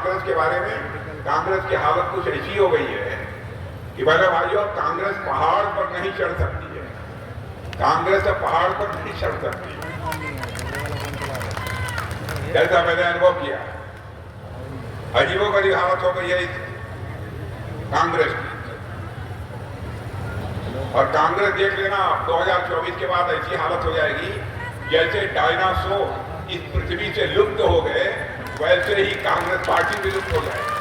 कांग्रेस के बारे में, कांग्रेस की हालत कुछ ऐसी हो गई है कि मेरे भाइयों, कांग्रेस पहाड़ पर नहीं चढ़ सकती है। कांग्रेस पहाड़ पर नहीं चढ़ सकती, जैसा मैंने अनुभव किया। अजीबोगरीब हालत हो गई है इस कांग्रेस की। और कांग्रेस देख लेना, 2024 के बाद ऐसी हालत हो जाएगी जैसे डायनासोर इस पृथ्वी से लुप्त हो गए, वैसे ही कांग्रेस पार्टी भी लुप्त हो जाएगी।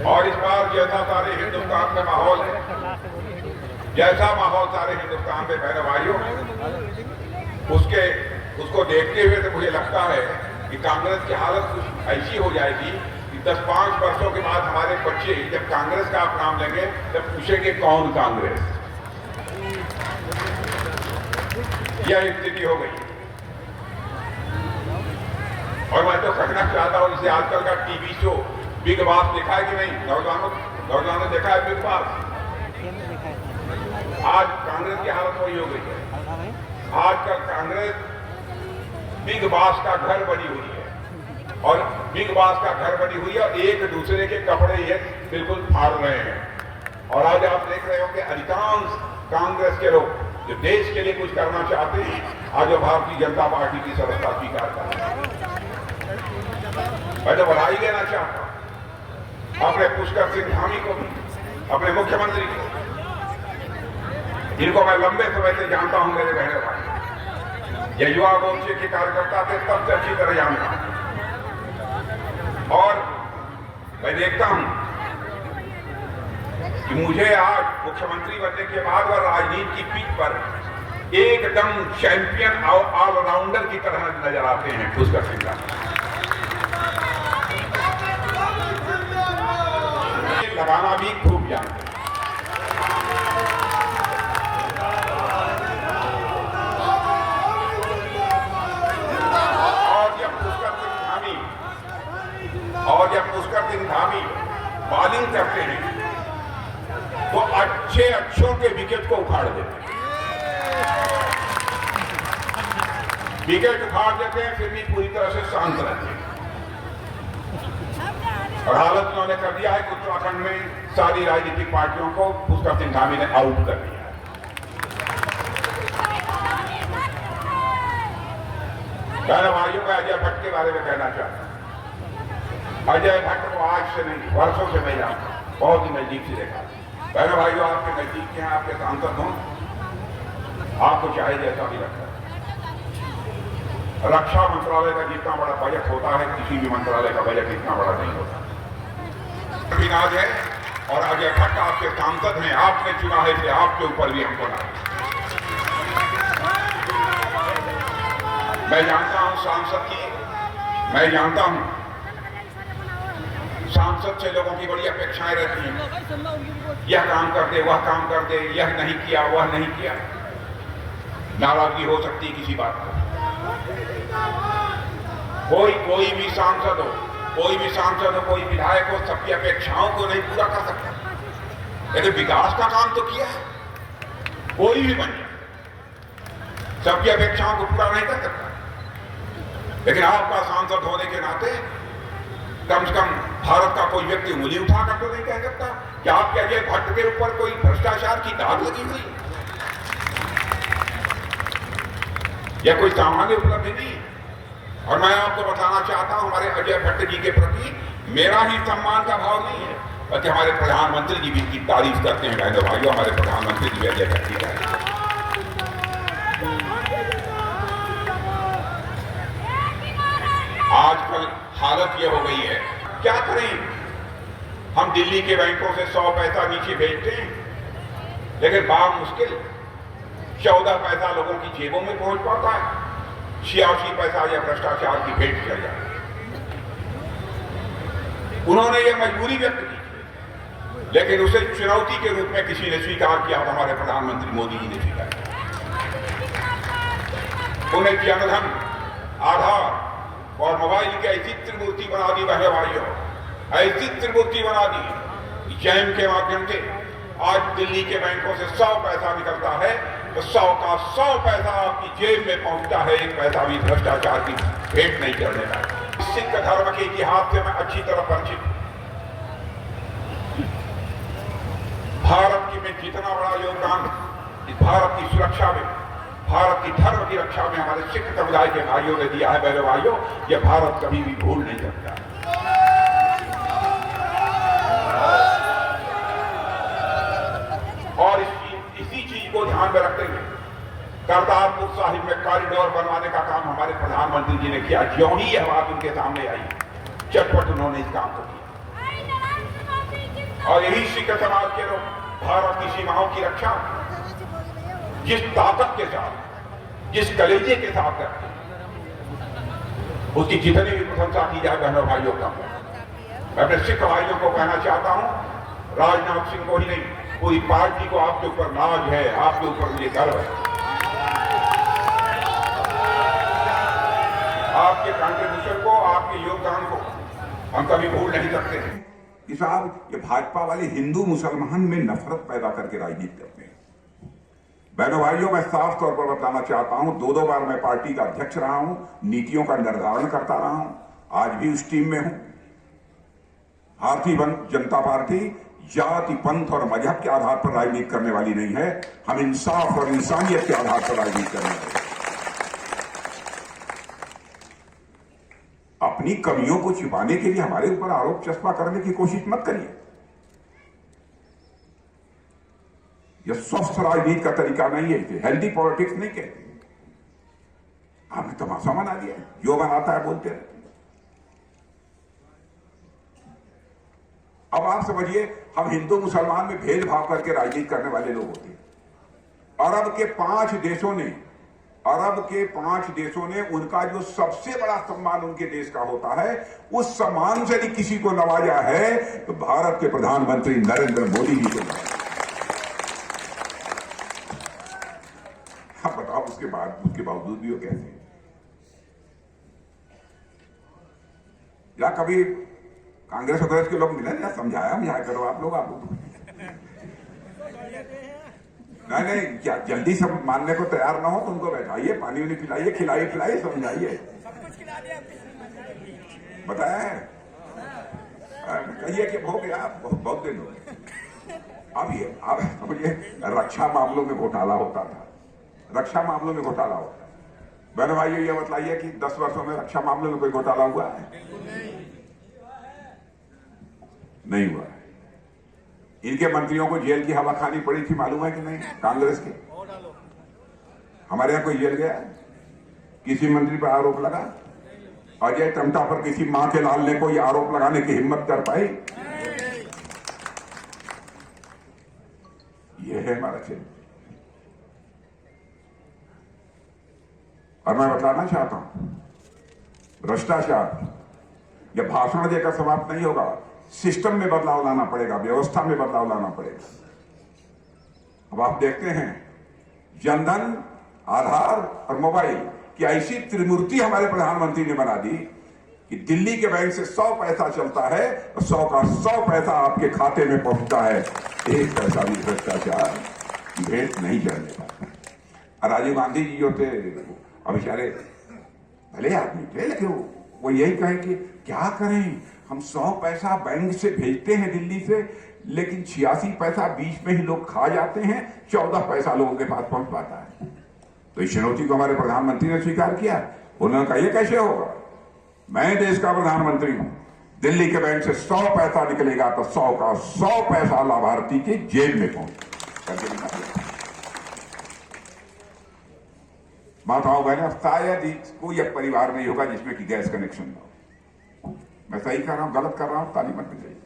और इस बार जैसा सारे हिंदुस्तान में माहौल है, जैसा माहौल सारे हिंदुस्तान में बहनों भाइयों, उसको देखते हुए तो मुझे लगता है कि कांग्रेस की हालत कुछ ऐसी हो जाएगी कि 10-5 वर्षों के बाद हमारे बच्चे जब कांग्रेस का आप नाम लेंगे तब पूछेंगे कौन कांग्रेस। यह स्थिति हो गई। और मैं तो कहना चाहता हूं, जैसे आजकल का टीवी शो बिग बॉस देखा है कि नहीं? नौजवानों ने देखा है बिग बॉस? आज कांग्रेस की हालत वही हो गई है। आजकल कांग्रेस बिग बॉस का घर बनी हुई है, और बिग बॉस का घर बनी हुई है, और एक दूसरे के कपड़े ये बिल्कुल फाड़ रहे हैं। और आज आप देख रहे हो कि अधिकांश कांग्रेस के लोग जो देश के लिए कुछ करना चाहते हैं, आज भारतीय जनता पार्टी की सदस्यता स्वीकार कर रहे हैं। मैं तो बधाई देना चाहता हूं अपने पुष्कर सिंह धामी को भी, अपने मुख्यमंत्री को, जिनको मैं लंबे समय से जानता हूं मेरे बहने भाई। ये युवा मोर्चे के कार्यकर्ता थे, तब से अच्छी तरह जानता हूं। और मैं देखता हूं कि मुझे आज मुख्यमंत्री बनने के बाद वह राजनीति की पीठ पर एकदम चैंपियन और ऑलराउंडर की तरह नजर आते हैं पुष्कर सिंह धामी। लगाना भी खूब जानते हैं। और जब पुष्कर सिंह धामी बॉलिंग करते हैं तो अच्छों के विकेट को उखाड़ देते हैं। विकेट उखाड़ देते हैं, फिर भी पूरी तरह से शांत रहते हैं। और हालत उन्होंने कर दिया है कि उत्तराखंड में सारी राजनीतिक पार्टियों को पुष्कर सिंह धामी ने आउट कर दिया है। बहनों भाइयों, मैं अजय भट्ट के बारे में कहना चाहता हूं। अजय भट्ट को आज से नहीं, वर्षों से मैं जानता हूं, बहुत ही नजदीक से देखा। बहनों भाइयों, आपके नजदीक के हैं, आपके सांसद हों, आपको चाहे जैसा भी लगता है। रक्षा मंत्रालय का जितना बड़ा बजट होता है, किसी भी मंत्रालय का बजट इतना बड़ा नहीं होता। नाज है, और अजय भट्ट आपके सांसद हैं, आपने चुना है, इसलिए आपके ऊपर भी हमको नाज। मैं जानता हूं सांसद की, मैं जानता हूं सांसद से लोगों की बड़ी अपेक्षाएं रहती हैं। यह काम कर दे, वह काम कर दे, यह नहीं किया, वह नहीं किया। नाराजगी हो सकती है किसी बात पर। कोई भी सांसद हो, कोई विधायक हो, सबकी अपेक्षाओं को नहीं पूरा कर सकता। लेकिन विकास का काम तो किया है, कोई भी बन जाए, सबकी अपेक्षाओं को पूरा नहीं कर सकता। लेकिन आपका सांसद होने के नाते कम से कम भारत का कोई व्यक्ति उंगली उठाकर तो नहीं कह सकता कि आपके अजय भट्ट के ऊपर कोई भ्रष्टाचार की दाग लगी हुई है। यह कोई सामान्य उपलब्धि नहीं। और मैं आपको बताना चाहता हूं, हमारे अजय भट्ट जी के प्रति मेरा ही सम्मान का भाव नहीं है, बल्कि हमारे प्रधानमंत्री जी भी इनकी तारीफ करते हैं। बहनों भाइयों, हमारे प्रधानमंत्री जी अजय भट्ट की तारीफ। आजकल हालत यह हो गई है, क्या करें? हम दिल्ली के बैंकों से 100 पैसा नीचे भेजते हैं, लेकिन बात मुश्किल 14 पैसा लोगों की जेबों में पहुंच पाता है, 86 पैसा या भ्रष्टाचार की भेंट चल जाती है। उन्होंने यह मजबूरी व्यक्त की, लेकिन उसे चुनौती के रूप में किसी ने स्वीकार किया, हमारे प्रधानमंत्री मोदी जी ने स्वीकार किया। उन्हें जनधन, आधार और मोबाइल की ऐसी त्रिमूर्ति बना दी बहनों भाइयों, ऐसी त्रिमूर्ति बना दी। जैम के माध्यम से आज दिल्ली के बैंकों से 100 पैसा निकलता है तो 100 का 100 पैसा आपकी जेब में पहुंचता है, एक पैसा भी भ्रष्टाचार की भेंट नहीं चढ़ने का। सिख धर्म के इतिहास से मैं अच्छी तरह परिचित हूं। भारत की में जितना बड़ा योगदान इस भारत की सुरक्षा में, भारत की धर्म की रक्षा में हमारे सिख समुदाय के भाइयों ने दिया है, बहनों भाइयों, यह भारत कभी भी भूल नहीं सकता। और इसी चीज को ध्यान में रखते हुए करतारपुर साहिब में कॉरिडोर बनवाने का काम हमारे प्रधानमंत्री जी ने किया। ज्यों ही यह बात उनके सामने आई, चटपट उन्होंने इस काम को किया। और यही सिख समाज के लोग भारत की सीमाओं की रक्षा जिस ताकत के साथ, जिस कलेजे के साथ करते हैं, उसकी जितनी भी प्रशंसा की जाए बहनों भाइयों का। मैं अपने सिख भाइयों को कहना चाहता हूं, राजनाथ सिंह को ही नहीं, पूरी पार्टी को आपके ऊपर नाज है, आपके ऊपर मुझे गर्व है। आपके कंट्रीब्यूशन को, आपके योगदान को हम कभी भूल नहीं सकते हैं। कि साहब ये भाजपा वाले हिंदू मुसलमान में नफरत पैदा करके राजनीति करते हैं। बहनों भाइयों, मैं साफ तौर पर बताना चाहता हूं, 2 बार मैं पार्टी का अध्यक्ष रहा हूं, नीतियों का निर्धारण करता रहा हूं, आज भी उस टीम में हूं। भारतीय जनता पार्टी जाति, पंथ और मजहब के आधार पर राजनीति करने वाली नहीं है। हम इंसाफ और इंसानियत के आधार पर राजनीति करने वाले। अपनी कमियों को छिपाने के लिए हमारे ऊपर आरोप चस्पा करने की कोशिश मत करिए। यह स्वस्थ राजनीति का तरीका नहीं है, हेल्दी पॉलिटिक्स नहीं कहते। आपने तमाशा बना दिया, जो बनाता है बोलते रहते। अब आप समझिए, हम हिंदू मुसलमान में भेदभाव करके राजनीति करने वाले लोग होते हैं। अरब के 5 देशों ने उनका जो सबसे बड़ा सम्मान उनके देश का होता है, उस सम्मान से यदि किसी को नवाजा है तो भारत के प्रधानमंत्री नरेंद्र मोदी जी को नवाजा। आप बताओ, उसके बावजूद भी वो कैसे? या कभी कांग्रेस वगैरह के लोग मिले या समझाया करो आप लोग नहीं, क्या जल्दी सब मानने को तैयार ना हो तो उनको बैठाइए, पानी उन्हें पिलाइए, खिलाइए, समझाइए, बताया है, कहिए कि हो गया, बहुत दिन हो गए। अब समझिए, रक्षा मामलों में घोटाला होता था, रक्षा मामलों में घोटाला होता है। बहनों भाइयों, ये बतलाइए कि 10 वर्षों में रक्षा मामलों में कोई घोटाला हुआ है? नहीं हुआ है। इनके मंत्रियों को जेल की हवा खानी पड़ी थी, मालूम है कि नहीं? कांग्रेस के हमारे यहां कोई जेल गया? किसी मंत्री पर आरोप लगा? अजय टमटा पर किसी मां के लाल ने कोई आरोप लगाने की हिम्मत कर पाई? यह है हमारा चिन्ह। और मैं बताना चाहता हूं, भ्रष्टाचार या भाषण देकर समाप्त नहीं होगा। सिस्टम में बदलाव लाना पड़ेगा, व्यवस्था में बदलाव लाना पड़ेगा। अब आप देखते हैं, जनधन, आधार और मोबाइल की ऐसी त्रिमूर्ति हमारे प्रधानमंत्री ने बना दी कि दिल्ली के बैंक से 100 पैसा चलता है और 100 का 100 पैसा आपके खाते में पहुंचता है। एक पैसा भी भ्रष्टाचार भेंट नहीं चढ़ने पाता। और राजीव गांधी जी जो थे, अब बेचारे भले आदमी थे, लेकिन वो यही कहे कि क्या करें, हम 100 पैसा बैंक से भेजते हैं दिल्ली से, लेकिन 86 पैसा बीच में ही लोग खा जाते हैं, 14 पैसा लोगों के पास पहुंच पाता है। तो इस चुनौती को हमारे प्रधानमंत्री ने स्वीकार किया। उन्होंने कहा, यह कैसे होगा? मैं देश का प्रधानमंत्री हूं, दिल्ली के बैंक से 100 पैसा निकलेगा तो 100 का 100 पैसा लाभार्थी की जेब में पहुंच। माताओं बहनों, शायद ही कोई एक परिवार नहीं होगा जिसमें कि गैस कनेक्शन ना हो। मैं सही कर रहा हूं, गलत कर रहा हूं, ताली मत बजाइए,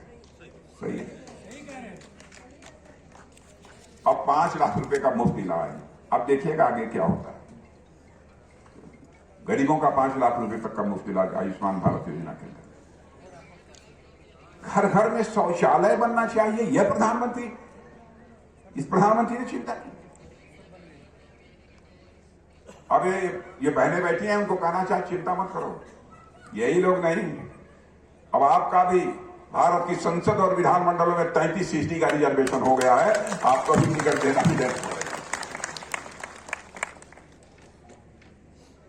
सही है। अब 5 लाख रुपए का मुफ्त इलाज, अब देखिएगा आगे क्या होता है। गरीबों का 5 लाख रुपए तक का मुफ्त इलाज आयुष्मान भारत योजना के अंदर। घर घर में शौचालय बनना चाहिए, यह इस प्रधानमंत्री ने चिंता की। अब ये बहनें बैठी हैं, उनको कहना चाहिए चिंता मत करो, यही लोग नहीं। अब आपका भी भारत की संसद और विधानमंडलों में 33% का रिजर्वेशन हो गया है, आपको भी टिकट देना ही देना पड़ेगा।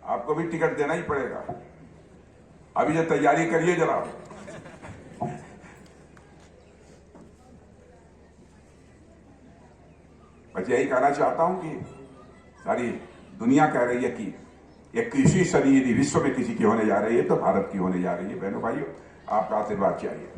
आपको भी टिकट देना ही पड़ेगा। अभी जो तैयारी करिए जरा। बस यही कहना चाहता हूं कि सारी दुनिया कह रही है कि एक कृषि सदी यदि विश्व में किसी की होने जा रही है तो भारत की होने जा रही है। बहनों भाइयों, आपका आशीर्वाद चाहिए।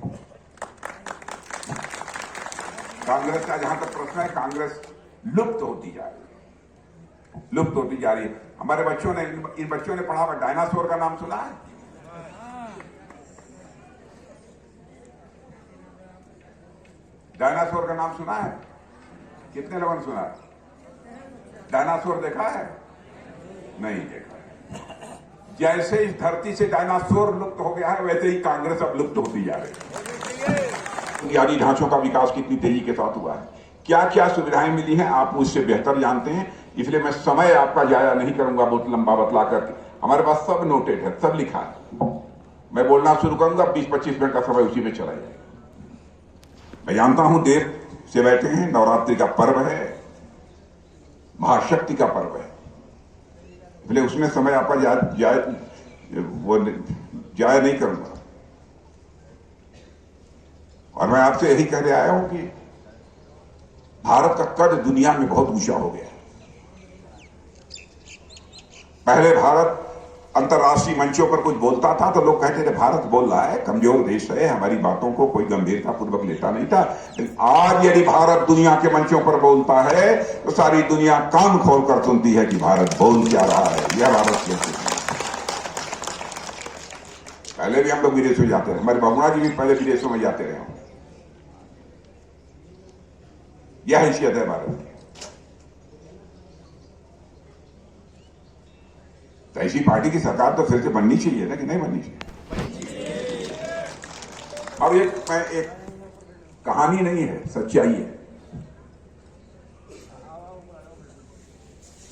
कांग्रेस का जहां तक प्रश्न है, कांग्रेस लुप्त होती जा रही है, लुप्त होती जा रही है। हमारे बच्चों ने, इन बच्चों ने पढ़ा हुआ डायनासोर का नाम सुना है? डायनासोर का नाम सुना है? कितने लोगों ने सुना है? डायनासोर देखा है? नहीं देखा है। जैसे इस धरती से डायनासोर लुप्त हो गया है, वैसे ही कांग्रेस अब लुप्त होती जा रही है। बुनियादी ढांचों का विकास कितनी तेजी के साथ हुआ है, क्या क्या सुविधाएं मिली हैं, आप मुझसे बेहतर जानते हैं, इसलिए मैं समय आपका जाया नहीं करूंगा बहुत लंबा बतला करके। हमारे पास सब नोटेड है, सब लिखा है। मैं बोलना शुरू करूंगा, 20-25 मिनट का समय उसी में चला जाएगा। मैं जानता हूं देर से बैठे हैं, नवरात्रि का पर्व है, महाशक्ति का पर्व है, इसलिए उसमें समय आपका जाया नहीं करूंगा। और मैं आपसे यही कहने आया हूं कि भारत का कद दुनिया में बहुत ऊंचा हो गया है। पहले भारत अंतर्राष्ट्रीय मंचों पर कुछ बोलता था तो लोग कहते थे भारत बोल रहा है, कमजोर देश है, हमारी बातों को कोई गंभीरता पूर्वक लेता नहीं था। लेकिन आज यदि भारत दुनिया के मंचों पर बोलता है तो सारी दुनिया कान खोलकर सुनती है कि भारत बोल क्या रहा है। यह भारत कैसे है। पहले भी हम लोग विदेशों में जाते रहे, हमारे बहुगुणा जी भी पहले विदेशों में जाते रहे। यह हैसियत है भारत की। तो ऐसी पार्टी की सरकार तो फिर से बननी चाहिए ना, कि नहीं बननी चाहिए? और एक कहानी नहीं है, सच्चाई है।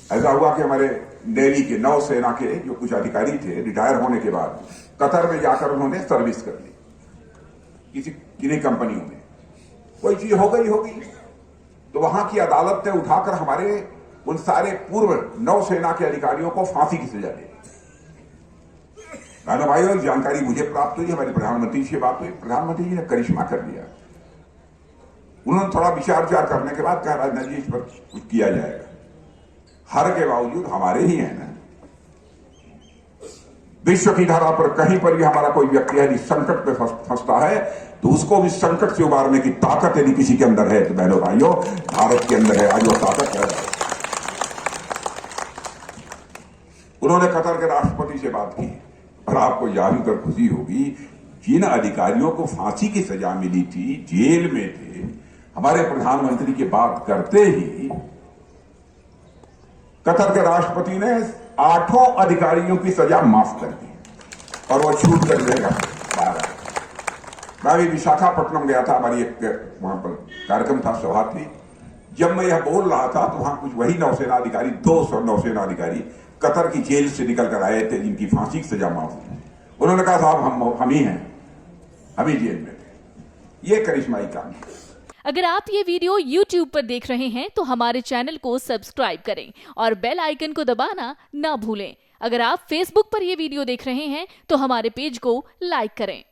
ऐसा हुआ कि हमारे नेवी के, नौसेना के जो कुछ अधिकारी थे, रिटायर होने के बाद कतर में जाकर उन्होंने सर्विस कर ली किन्हीं कंपनियों में। कोई चीज हो गई होगी तो वहां की अदालत ने उठाकर हमारे उन सारे पूर्व नौसेना के अधिकारियों को फांसी की सजा दी। राणा भाई, और जानकारी मुझे प्राप्त हुई, हमारे प्रधानमंत्री से बात हुई, प्रधानमंत्री जी ने करिश्मा कर दिया। उन्होंने थोड़ा विचार करने के बाद कहा, राजनाथ जी इस पर कुछ किया जाएगा। हर के बावजूद हमारे ही है ना। विश्व की धारा पर कहीं पर भी हमारा कोई व्यक्ति यदि संकट पे फंसता है तो उसको भी संकट से उबारने की ताकत यदि किसी के अंदर है तो बहनों भाइयों, भारत के अंदर है। आज वो ताकत है। उन्होंने कतर के राष्ट्रपति से बात की और आपको जानकर खुशी होगी, जिन अधिकारियों को फांसी की सजा मिली थी, जेल में थे, हमारे प्रधानमंत्री की बात करते ही कतर के राष्ट्रपति ने 8 अधिकारियों की सजा माफ कर दी और वो छूट कर देगा 12। मैं भी विशाखापट्टनम गया था, हमारी एक वहां पर कार्यक्रम था, सभा थी। जब मैं यह बोल रहा था तो वहां कुछ वही नौसेना अधिकारी, 200 नौसेना अधिकारी कतर की जेल से निकल कर आए थे, जिनकी फांसी की सजा माफ हुई। उन्होंने कहा साहब हम ही हैं, हम ही जेल में थे। ये करिश्माई काम है। अगर आप ये वीडियो YouTube पर देख रहे हैं तो हमारे चैनल को सब्सक्राइब करें और बेल आइकन को दबाना ना भूलें। अगर आप Facebook पर ये वीडियो देख रहे हैं तो हमारे पेज को लाइक करें।